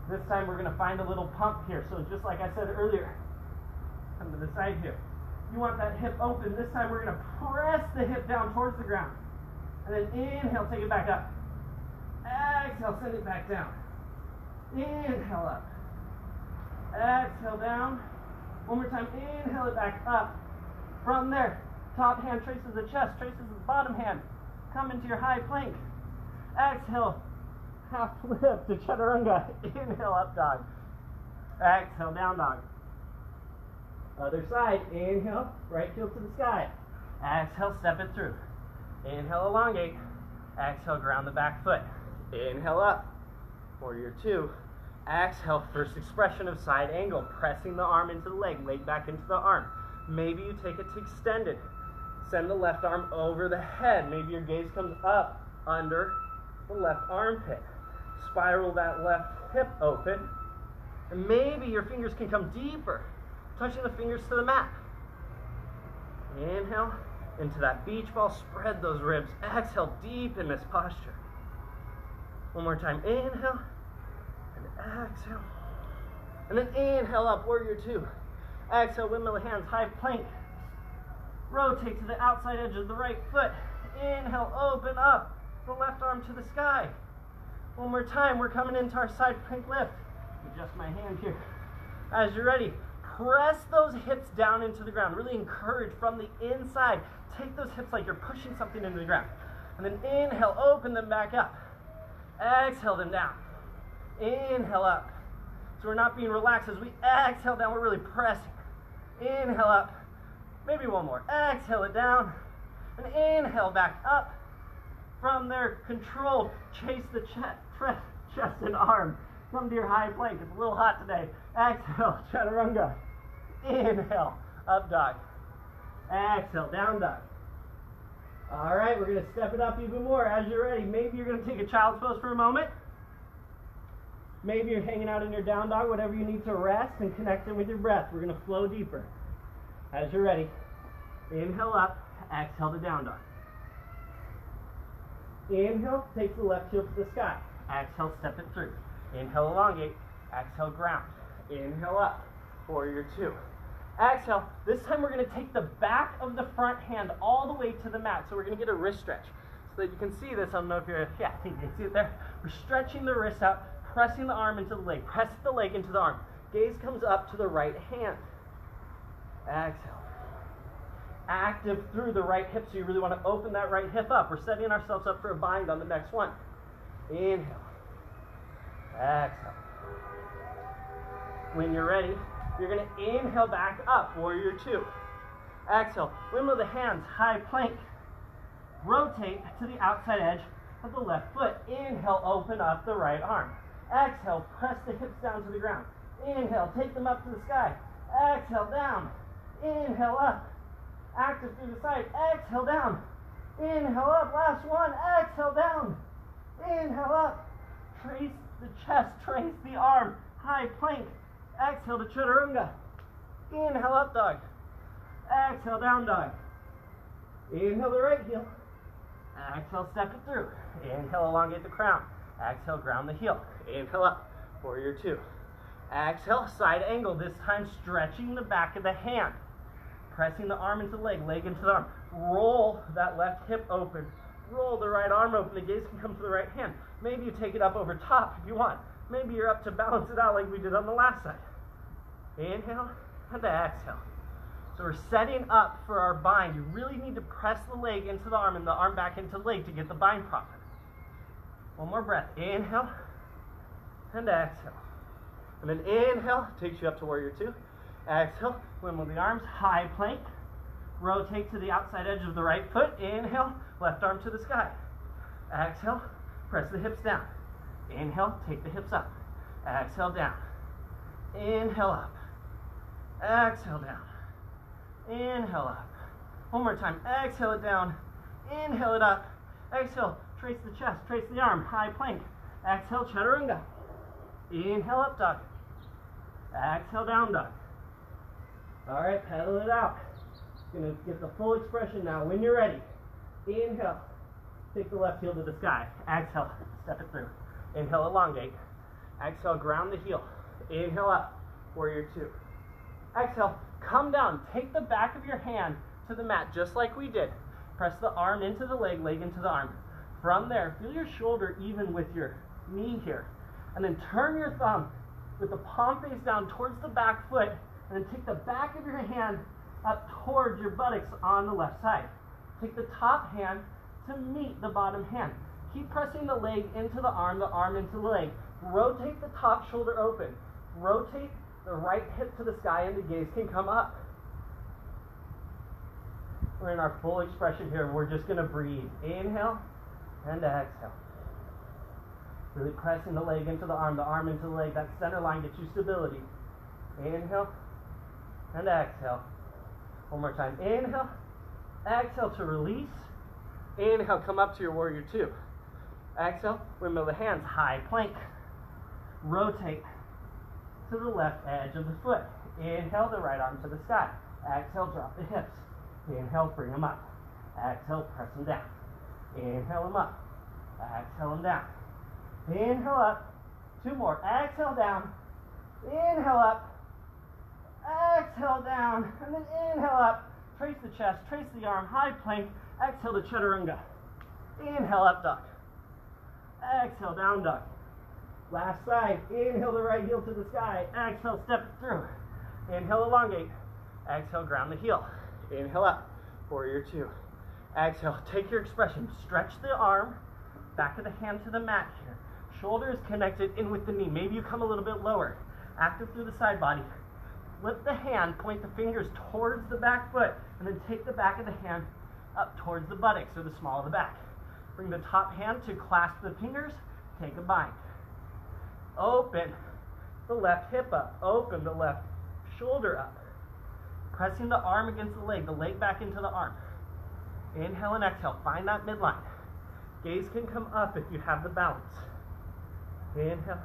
Speaker 1: This time we're going to find a little pump here. So just like I said earlier, come to the side here. You want that hip open. This time we're going to press the hip down towards the ground. And then inhale, take it back up. Exhale, send it back down. Inhale up. Exhale down. One more time. Inhale it back up. From there, top hand traces the chest, traces the bottom hand. Come into your high plank. Exhale. Half lift to chaturanga. Inhale, up dog. Exhale, down dog. Other side. Inhale, right heel to the sky. Exhale, step it through. Inhale, elongate. Exhale, ground the back foot. Inhale up. Warrior two. Exhale, first expression of side angle. Pressing the arm into the leg back into the arm. Maybe you take it to extended. Send the left arm over the head. Maybe your gaze comes up under the left armpit. Spiral that left hip open. And maybe your fingers can come deeper, touching the fingers to the mat. Inhale into that beach ball. Spread those ribs. Exhale, deep in this posture. One more time. Inhale and exhale. And then inhale up, warrior two. Exhale, windmill the hands, high plank. Rotate to the outside edge of the right foot. Inhale, open up the left arm to the sky. One more time, we're coming into our side plank lift. Adjust my hand here. As you're ready, press those hips down into the ground. Really encourage from the inside. Take those hips like you're pushing something into the ground. And then inhale, open them back up. Exhale them down. Inhale up. So we're not being relaxed. As we exhale down, we're really pressing. Inhale up. Maybe one more. Exhale it down. And inhale back up. From there, controlled. Chase the chest and arm. Come to your high plank. It's a little hot today. Exhale, chaturanga. Inhale, up dog. Exhale, down dog. All right, we're going to step it up even more. As you're ready, maybe you're going to take a child's pose for a moment. Maybe you're hanging out in your down dog, whatever you need to rest and connect in with your breath. We're going to flow deeper. As you're ready, inhale up, exhale to down dog. Inhale, take the left heel to the sky. Exhale, step it through. Inhale, elongate. Exhale, ground. Inhale up, warrior two. Exhale, this time we're going to take the back of the front hand all the way to the mat. So we're going to get a wrist stretch. So that you can see this, I don't know if you're, yeah, I think you can see it there. We're stretching the wrist out, pressing the arm into the leg. Press the leg into the arm. Gaze comes up to the right hand. Exhale. Active through the right hip, so you really want to open that right hip up. We're setting ourselves up for a bind on the next one. Inhale. Exhale. When you're ready, you're going to inhale back up, warrior two. Exhale, windmill the hands, high plank. Rotate to the outside edge of the left foot. Inhale, open up the right arm. Exhale, press the hips down to the ground. Inhale, take them up to the sky. Exhale, down. Inhale, up. Active through the side. Exhale, down. Inhale, up. Last one. Exhale, down. Inhale, up. Trace the chest. Trace the arm. High plank. Exhale to chaturanga. Inhale, up dog. Exhale, down dog. Inhale the right heel. Exhale, step it through. Inhale, elongate the crown. Exhale, ground the heel. Inhale up, warrior two. Exhale, side angle, this time stretching the back of the hand. Pressing the arm into the leg, leg into the arm. Roll that left hip open. Roll the right arm open. The gaze can come to the right hand. Maybe you take it up over top if you want. Maybe you're up to balance it out like we did on the last side. Inhale and exhale. So we're setting up for our bind. You really need to press the leg into the arm and the arm back into the leg to get the bind proper. One more breath. Inhale and exhale. And then inhale takes you up to warrior two. Exhale, windmill the arms, high plank. Rotate to the outside edge of the right foot. Inhale, left arm to the sky. Exhale, press the hips down. Inhale, take the hips up. Exhale, down. Inhale, up. Exhale, down. Inhale, up. One more time. Exhale it down. Inhale it up. Exhale, trace the chest, trace the arm, high plank. Exhale, chaturanga. Inhale, up dog. Exhale, down dog. All right, pedal it out. Gonna get the full expression now. When you're ready, inhale, take the left heel to the sky. Exhale, step it through. Inhale, elongate. Exhale, ground the heel. Inhale up, warrior two. Exhale, come down. Take the back of your hand to the mat just like we did. Press the arm into the leg, leg into the arm. From there, feel your shoulder even with your knee here. And then turn your thumb with the palm face down towards the back foot, and then take the back of your hand up towards your buttocks on the left side. Take the top hand to meet the bottom hand. Keep pressing the leg into the arm into the leg. Rotate the top shoulder open. Rotate the right hip to the sky and the gaze can come up. We're in our full expression here. We're just going to breathe. Inhale and exhale. Really pressing the leg into the arm into the leg. That center line gets you stability. Inhale and exhale. One more time. Inhale. Exhale to release. Inhale, come up to your warrior two. Exhale, windmill the hands, high plank. Rotate to the left edge of the foot. Inhale, the right arm to the sky. Exhale, drop the hips. Inhale, bring them up. Exhale, press them down. Inhale them up. Exhale them down. Inhale up. 2 more. Exhale down. Inhale up. Exhale down. And then inhale up. Trace the chest. Trace the arm. High plank. Exhale to chaturanga. Inhale up dog. Exhale down dog. Last side. Inhale the right heel to the sky. Exhale, step it through. Inhale, elongate. Exhale, ground the heel. Inhale up. Warrior 2. Exhale, take your expression. Stretch the arm. Back of the hand to the mat here. Shoulder is connected in with the knee. Maybe you come a little bit lower. Active through the side body. Flip the hand, point the fingers towards the back foot, and then take the back of the hand up towards the buttocks or the small of the back. Bring the top hand to clasp the fingers. Take a bind. Open the left hip up. Open the left shoulder up. Pressing the arm against the leg back into the arm. Inhale and exhale. Find that midline. Gaze can come up if you have the balance. Inhale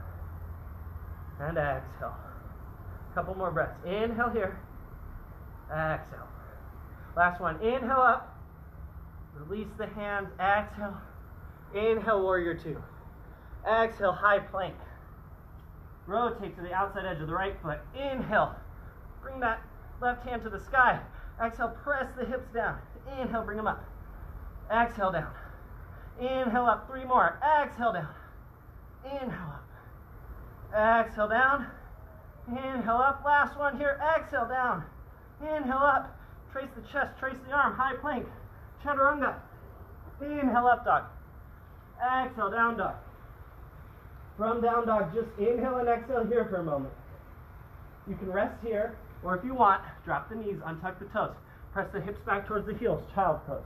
Speaker 1: and exhale. Couple more breaths. Inhale here. Exhale. Last one. Inhale up. Release the hands. Exhale. Inhale, warrior 2. Exhale, high plank. Rotate to the outside edge of the right foot. Inhale. Bring that left hand to the sky. Exhale, press the hips down. Inhale, bring them up. Exhale, down. Inhale up. 3 more. Exhale, down. Inhale up. Exhale, down. Inhale up. Last one here. Exhale, down. Inhale up. Trace the chest. Trace the arm. High plank. Chaturanga. Inhale up, dog. Exhale, down dog. From down dog, just inhale and exhale here for a moment. You can rest here, or if you want, drop the knees, untuck the toes. Press the hips back towards the heels, child's pose.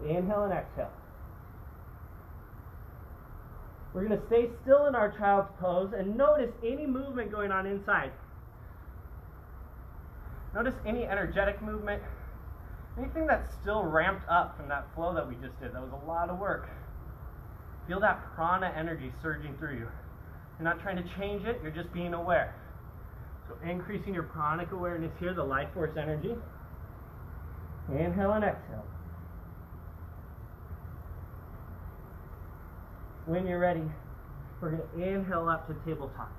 Speaker 1: Inhale and exhale. We're going to stay still in our child's pose and notice any movement going on inside. Notice any energetic movement. Anything that's still ramped up from that flow that we just did. That was a lot of work. Feel that prana energy surging through you. You're not trying to change it, you're just being aware. So increasing your pranic awareness here, the life force energy. Inhale and exhale. When you're ready, we're going to inhale up to tabletop.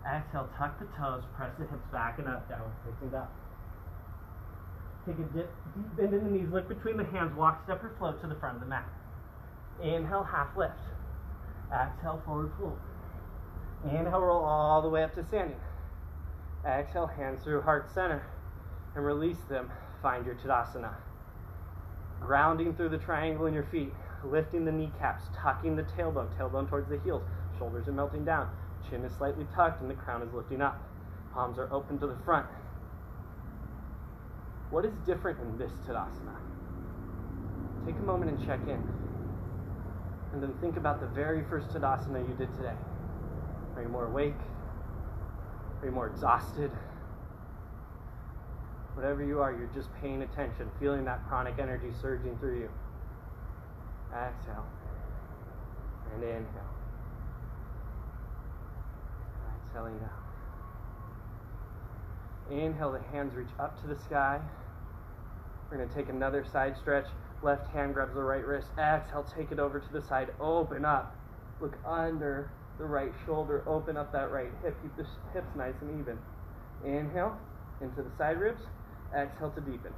Speaker 1: Exhale, tuck the toes, press the hips back and up, down, facing down. Take a deep bend in the knees, lift between the hands, walk, step, or float to the front of the mat. Inhale, half lift. Exhale, forward fold. Inhale, roll all the way up to standing. Exhale, hands through heart center and release them. Find your Tadasana. Grounding through the triangle in your feet, lifting the kneecaps, tucking the tailbone towards the heels. Shoulders are melting down. Chin is slightly tucked and the crown is lifting up. Palms are open to the front. What is different in this Tadasana? Take a moment and check in. And then think about the very first Tadasana you did today. Are you more awake? Are you more exhausted? Whatever you are, you're just paying attention, feeling that pranic energy surging through you. Exhale. And inhale. Exhaling down. Inhale, the hands reach up to the sky. We're going to take another side stretch. Left hand grabs the right wrist. Exhale, take it over to the side. Open up. Look under the right shoulder. Open up that right hip. Keep the hips nice and even. Inhale into the side ribs. Exhale to deepen.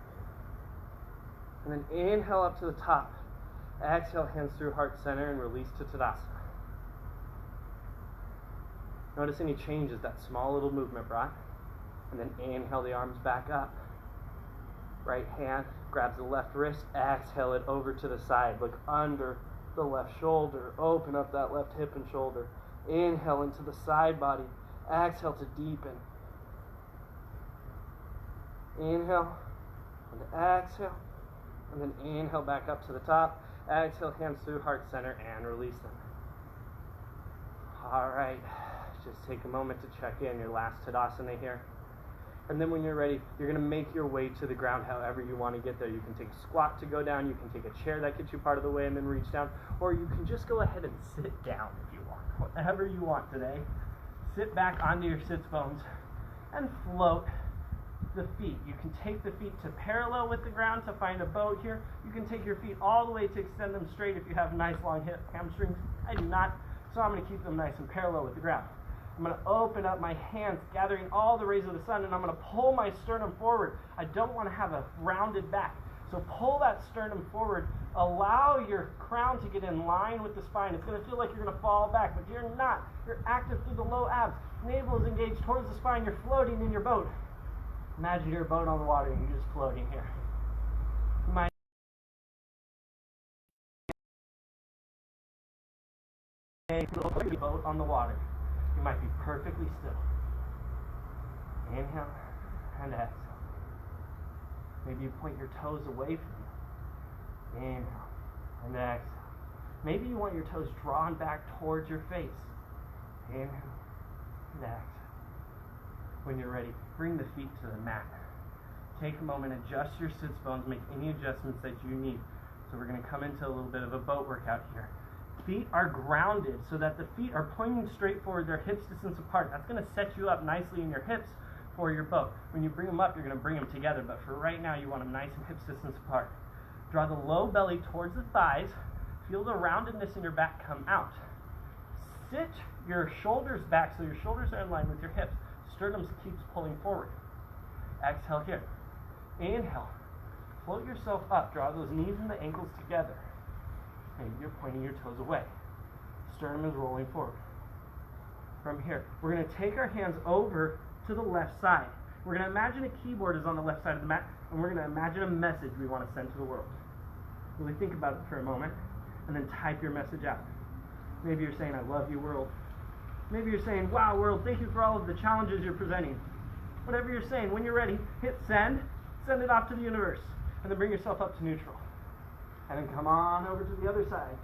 Speaker 1: And then inhale up to the top. Exhale, hands through heart center and release to Tadasana. Notice any changes that small little movement brought. And then inhale the arms back up. Right hand grabs the left wrist. Exhale it over to the side. Look under the left shoulder. Open up that left hip and shoulder. Inhale into the side body. Exhale to deepen. Inhale and exhale. And then inhale back up to the top. Exhale, hands through heart center and release them. All right. Just take a moment to check in your last Tadasana here. And then when you're ready, you're going to make your way to the ground however you want to get there. You can take a squat to go down. You can take a chair that gets you part of the way and then reach down. Or you can just go ahead and sit down if you want. Whatever you want today. Sit back onto your sits bones and float the feet. You can take the feet to parallel with the ground to find a boat here. You can take your feet all the way to extend them straight if you have nice long hamstrings. I do not, so I'm going to keep them nice and parallel with the ground. I'm going to open up my hands, gathering all the rays of the sun, and I'm going to pull my sternum forward. I don't want to have a rounded back. So pull that sternum forward. Allow your crown to get in line with the spine. It's going to feel like you're going to fall back, but you're not. You're active through the low abs. Navel is engaged towards the spine. You're floating in your boat. Imagine you're a boat on the water and you're just floating here. You might be a boat on the water. You might be perfectly still. Inhale and exhale. Maybe you point your toes away from you. Inhale and exhale. Maybe you want your toes drawn back towards your face. Inhale and exhale. When you're ready, bring the feet to the mat. Take a moment, adjust your sits bones, make any adjustments that you need. So we're going to come into a little bit of a boat workout here. Feet are grounded so that the feet are pointing straight forward, they're hips distance apart. That's going to set you up nicely in your hips for your boat. When you bring them up, you're going to bring them together, but for right now, you want them nice and hips distance apart. Draw the low belly towards the thighs. Feel the roundedness in your back come out. Sit your shoulders back so your shoulders are in line with your hips. Sternum keeps pulling forward. Exhale here. Inhale. Float yourself up. Draw those knees and the ankles together. Maybe you're pointing your toes away. Sternum is rolling forward. From here, we're going to take our hands over to the left side. We're going to imagine a keyboard is on the left side of the mat, and we're going to imagine a message we want to send to the world. Really think about it for a moment, and then type your message out. Maybe you're saying, I love you, world. Maybe you're saying, wow, world, thank you for all of the challenges you're presenting. Whatever you're saying, when you're ready, hit send it off to the universe, and then bring yourself up to neutral. And then come on over to the other side.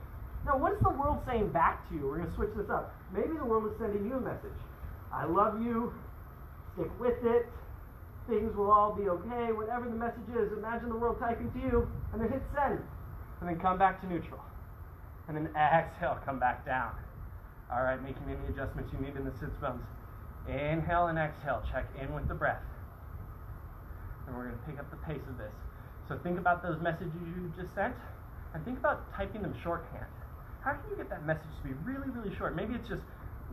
Speaker 1: Now, what's the world saying back to you? We're going to switch this up. Maybe the world is sending you a message. I love you. Stick with it. Things will all be okay. Whatever the message is, imagine the world typing to you, and then hit send. And then come back to neutral. And then exhale, come back down. All right, making any adjustments you need in the sits bones. Inhale and exhale. Check in with the breath. And we're going to pick up the pace of this. So think about those messages you just sent, and think about typing them shorthand. How can you get that message to be really, really short? Maybe it's just,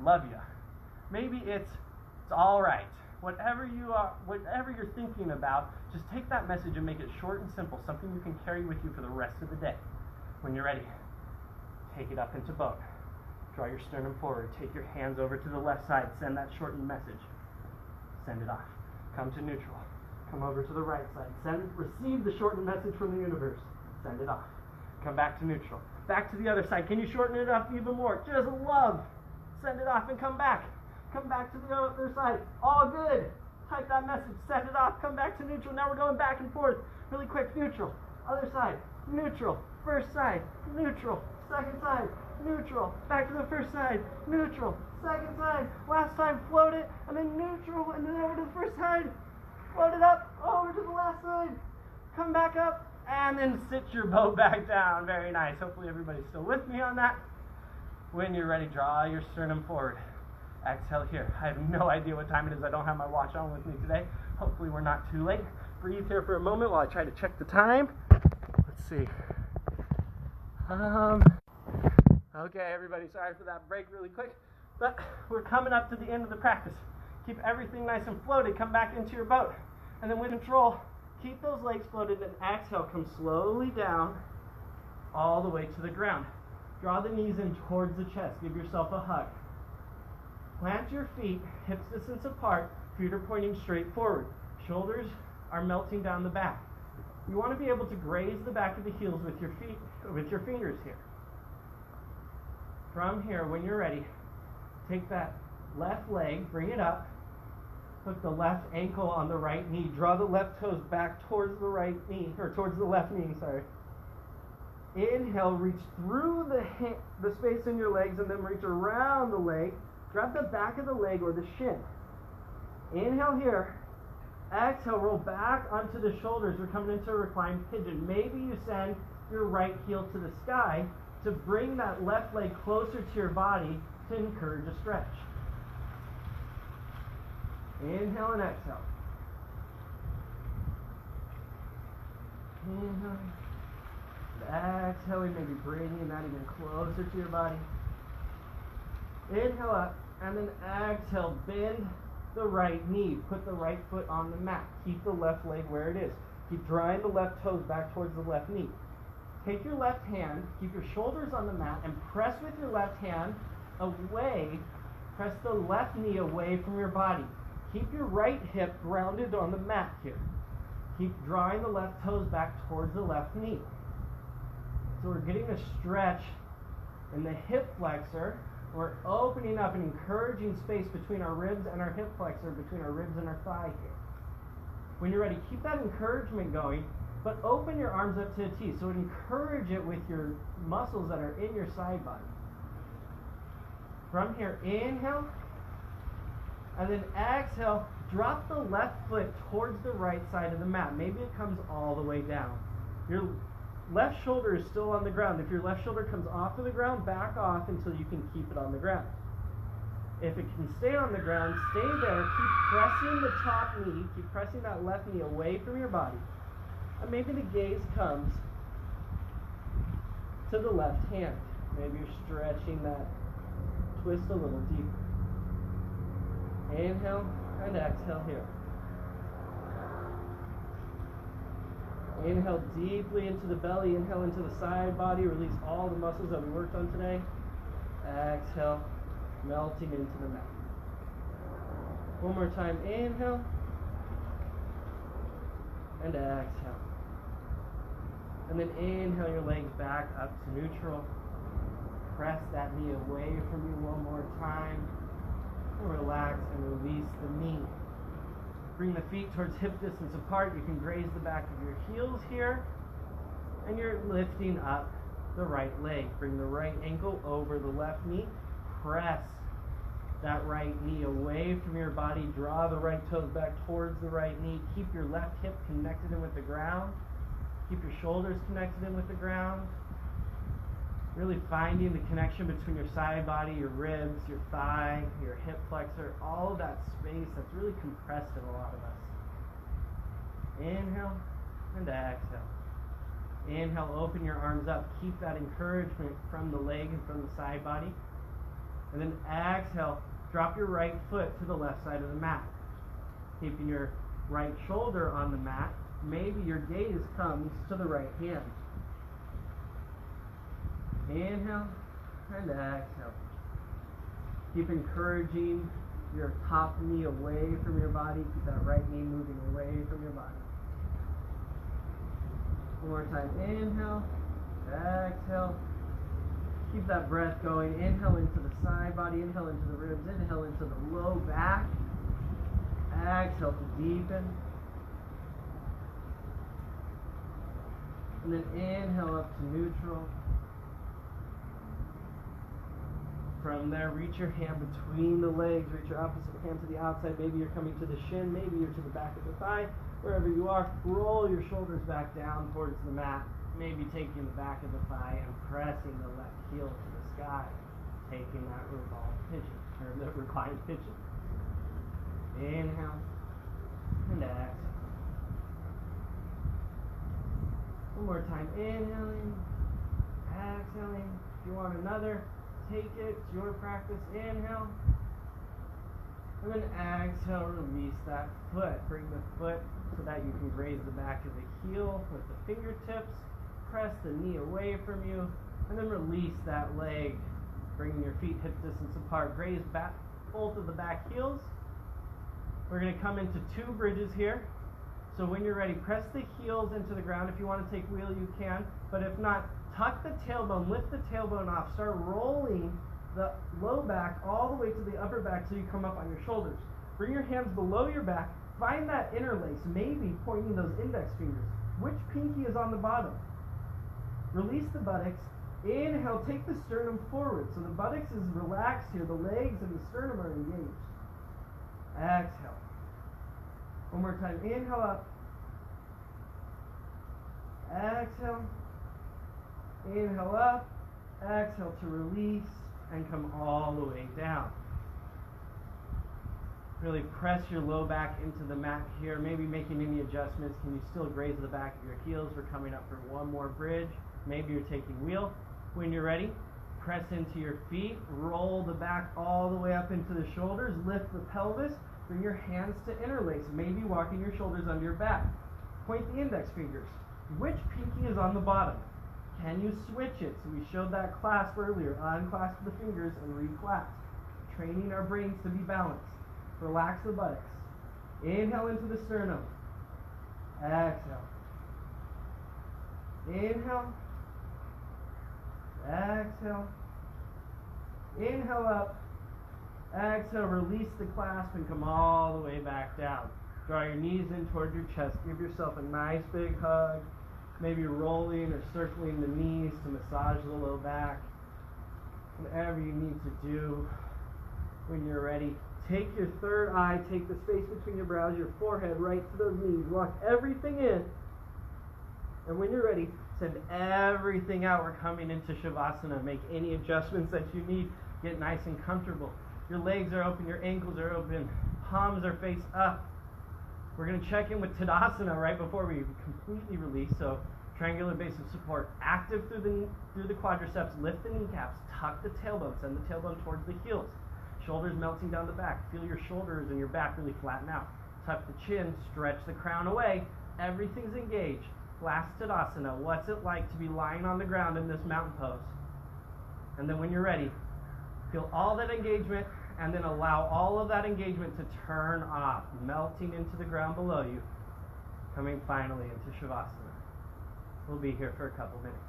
Speaker 1: love you. Maybe it's all right. Whatever you're thinking about, just take that message and make it short and simple, something you can carry with you for the rest of the day. When you're ready, take it up into boat. Draw your sternum forward. Take your hands over to the left side. Send that shortened message. Send it off. Come to neutral. Come over to the right side. Receive the shortened message from the universe. Send it off. Come back to neutral. Back to the other side. Can you shorten it up even more? Just love. Send it off and come back. Come back to the other side. All good. Type that message. Send it off. Come back to neutral. Now we're going back and forth. Really quick. Neutral. Other side. Neutral. First side. Neutral. Second side. Neutral. Back to the first side. Neutral. Second side. Last time. Float it. And then neutral. And then over to the first side. Float it up, over to the last side, come back up, and then sit your boat back down. Very nice. Hopefully everybody's still with me on that. When you're ready, draw your sternum forward. Exhale here. I have no idea what time it is. I don't have my watch on with me today. Hopefully we're not too late. Breathe here for a moment while I try to check the time. Let's see. Okay, everybody, sorry for that break really quick, but we're coming up to the end of the practice. Keep everything nice and floated. Come back into your boat. And then with control, keep those legs floated and exhale. Come slowly down all the way to the ground. Draw the knees in towards the chest. Give yourself a hug. Plant your feet, hips distance apart. Feet are pointing straight forward. Shoulders are melting down the back. You want to be able to graze the back of the heels with your feet, with your fingers here. From here, when you're ready, take that left leg, bring it up. Hook the left ankle on the right knee. Draw the left toes back towards the right knee, or towards the left knee, sorry. Inhale, reach through the space in your legs and then reach around the leg. Grab the back of the leg or the shin. Inhale here. Exhale, roll back onto the shoulders. We're coming into a reclined pigeon. Maybe you send your right heel to the sky to bring that left leg closer to your body to encourage a stretch. Inhale and exhale. Inhale. Exhaling, maybe bringing that even closer to your body. Inhale up, and then exhale, bend the right knee. Put the right foot on the mat. Keep the left leg where it is. Keep drawing the left toes back towards the left knee. Take your left hand, keep your shoulders on the mat, and press with your left hand away. Press the left knee away from your body. Keep your right hip grounded on the mat here. Keep drawing the left toes back towards the left knee. So we're getting a stretch in the hip flexor. We're opening up and encouraging space between our ribs and our hip flexor, between our ribs and our thigh here. When you're ready, keep that encouragement going, but open your arms up to a T. So encourage it with your muscles that are in your side body. From here, inhale, and then exhale, drop the left foot towards the right side of the mat. Maybe it comes all the way down. Your left shoulder is still on the ground. If your left shoulder comes off of the ground, back off until you can keep it on the ground. If it can stay on the ground, stay there. Keep pressing the top knee. Keep pressing that left knee away from your body. And maybe the gaze comes to the left hand. Maybe you're stretching that twist a little deeper. Inhale and exhale here. Inhale deeply into the belly. Inhale into the side body. Release all the muscles that we worked on today. Exhale, melting into the mat. One more time. Inhale and exhale. And then inhale your legs back up to neutral. Press that knee away from you one more time. And relax and release the knee. Bring the feet towards hip distance apart. You can graze the back of your heels here. And you're lifting up the right leg. Bring the right ankle over the left knee. Press that right knee away from your body. Draw the right toes back towards the right knee. Keep your left hip connected in with the ground. Keep your shoulders connected in with the ground. Really finding the connection between your side body, your ribs, your thigh, your hip flexor, all of that space that's really compressed in a lot of us. Inhale and exhale. Inhale, open your arms up. Keep that encouragement from the leg and from the side body. And then exhale, drop your right foot to the left side of the mat. Keeping your right shoulder on the mat. Maybe your gaze comes to the right hand. Inhale and exhale. Keep encouraging your top knee away from your body. Keep that right knee moving away from your body. One more time. Inhale. Exhale. Keep that breath going. Inhale into the side body. Inhale into the ribs. Inhale into the low back. Exhale to deepen. And then inhale up to neutral. From there, reach your hand between the legs. Reach your opposite hand to the outside. Maybe you're coming to the shin. Maybe you're to the back of the thigh. Wherever you are, roll your shoulders back down towards the mat. Maybe taking the back of the thigh and pressing the left heel to the sky. Taking that revolved pigeon, or the reclined pigeon. Inhale and exhale. One more time. Inhaling, exhaling. If you want another, take it. It's your practice. Inhale. And then exhale, release that foot. Bring the foot so that you can graze the back of the heel with the fingertips. Press the knee away from you. And then release that leg. Bringing your feet hip distance apart. Graze back both of the back heels. We're going to come into two bridges here. So when you're ready, press the heels into the ground. If you want to take wheel, you can. But if not, tuck the tailbone, lift the tailbone off. Start rolling the low back all the way to the upper back so you come up on your shoulders. Bring your hands below your back. Find that interlace, maybe pointing those index fingers. Which pinky is on the bottom? Release the buttocks. Inhale, take the sternum forward. So the buttocks is relaxed here. The legs and the sternum are engaged. Exhale. One more time. Inhale up. Exhale. Inhale up. Exhale to release and come all the way down. Really press your low back into the mat here, maybe making any adjustments. Can you still graze the back of your heels? We're coming up for one more bridge. Maybe you're taking wheel. When you're ready, press into your feet, roll the back all the way up into the shoulders, lift the pelvis, bring your hands to interlace, maybe walking your shoulders under your back. Point the index fingers. Which pinky is on the bottom? Can you switch it? So we showed that clasp earlier. Unclasp the fingers and reclasp. Training our brains to be balanced. Relax the buttocks. Inhale into the sternum. Exhale. Inhale. Exhale. Inhale up. Exhale. Release the clasp and come all the way back down. Draw your knees in towards your chest. Give yourself a nice big hug. Maybe rolling or circling the knees to massage the low back. Whatever you need to do. When you're ready, take your third eye, take the space between your brows, your forehead right to those knees. Lock everything in. And when you're ready, send everything out. We're coming into Shavasana. Make any adjustments that you need. Get nice and comfortable. Your legs are open, your ankles are open, palms are face up. We're going to check in with Tadasana right before we completely release. So triangular base of support, active through the quadriceps, lift the kneecaps, tuck the tailbone, send the tailbone towards the heels. Shoulders melting down the back. Feel your shoulders and your back really flatten out. Tuck the chin, stretch the crown away. Everything's engaged. Last Tadasana. What's it like to be lying on the ground in this mountain pose? And then when you're ready, feel all that engagement and then allow all of that engagement to turn off, melting into the ground below you. Coming finally into Shavasana. We'll be here for a couple minutes.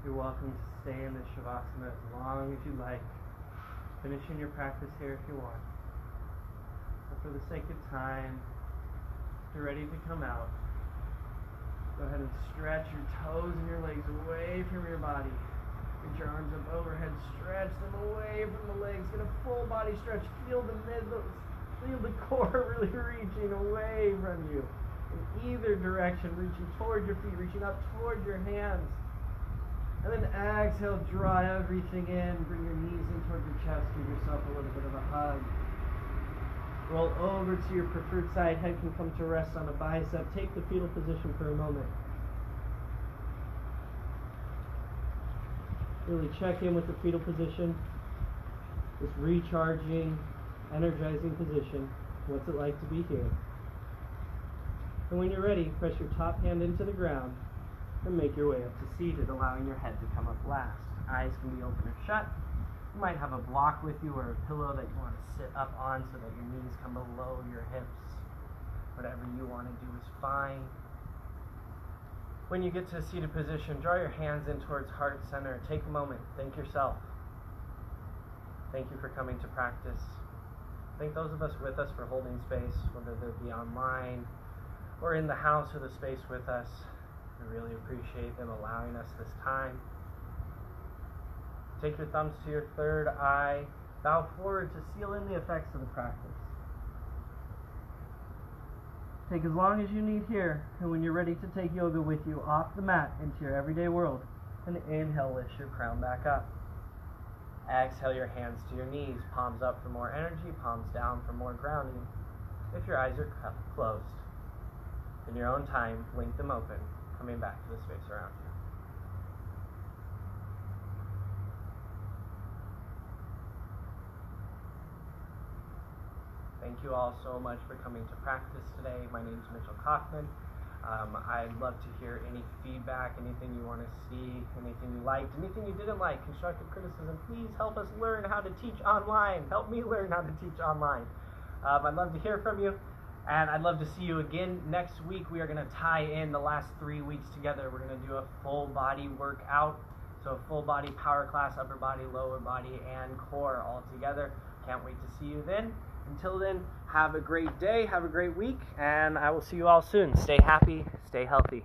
Speaker 1: You're welcome to stay in this Shavasana as long as you like. Finishing your practice here if you want. But for the sake of time, if you're ready to come out, go ahead and stretch your toes and your legs away from your body. Get your arms up overhead, stretch them away from the legs. Get a full body stretch. Feel the middle, feel the core really reaching away from you. In either direction, reaching toward your feet, reaching up toward your hands. And then exhale, draw everything in. Bring your knees in towards your chest. Give yourself a little bit of a hug. Roll over to your preferred side. Head can come to rest on a bicep. Take the fetal position for a moment. Really check in with the fetal position. This recharging, energizing position. What's it like to be here? And when you're ready, press your top hand into the ground and make your way up to seated, allowing your head to come up last. Eyes can be open or shut. You might have a block with you or a pillow that you want to sit up on so that your knees come below your hips. Whatever you want to do is fine. When you get to a seated position, draw your hands in towards heart center. Take a moment. Thank yourself. Thank you for coming to practice. Thank those of us with us for holding space, whether they be online or in the house or the space with us. We really appreciate them allowing us this time. Take your thumbs to your third eye. Bow forward to seal in the effects of the practice. Take as long as you need here, and when you're ready to take yoga with you off the mat into your everyday world, and inhale, lift your crown back up. Exhale your hands to your knees, palms up for more energy, palms down for more grounding. If your eyes are closed, in your own time, blink them open, coming back to the space around you. Thank you all so much for coming to practice today. My name is Mitch Kaufman. I'd love to hear any feedback, anything you want to see, anything you liked, anything you didn't like, constructive criticism. Please help us learn how to teach online. Help me learn how to teach online. I'd love to hear from you, and I'd love to see you again next week. We are going to tie in the last 3 weeks together. We're going to do a full body workout, so a full body power class, upper body, lower body, and core all together. Can't wait to see you then. Until then, have a great day, have a great week, and I will see you all soon. Stay happy, stay healthy.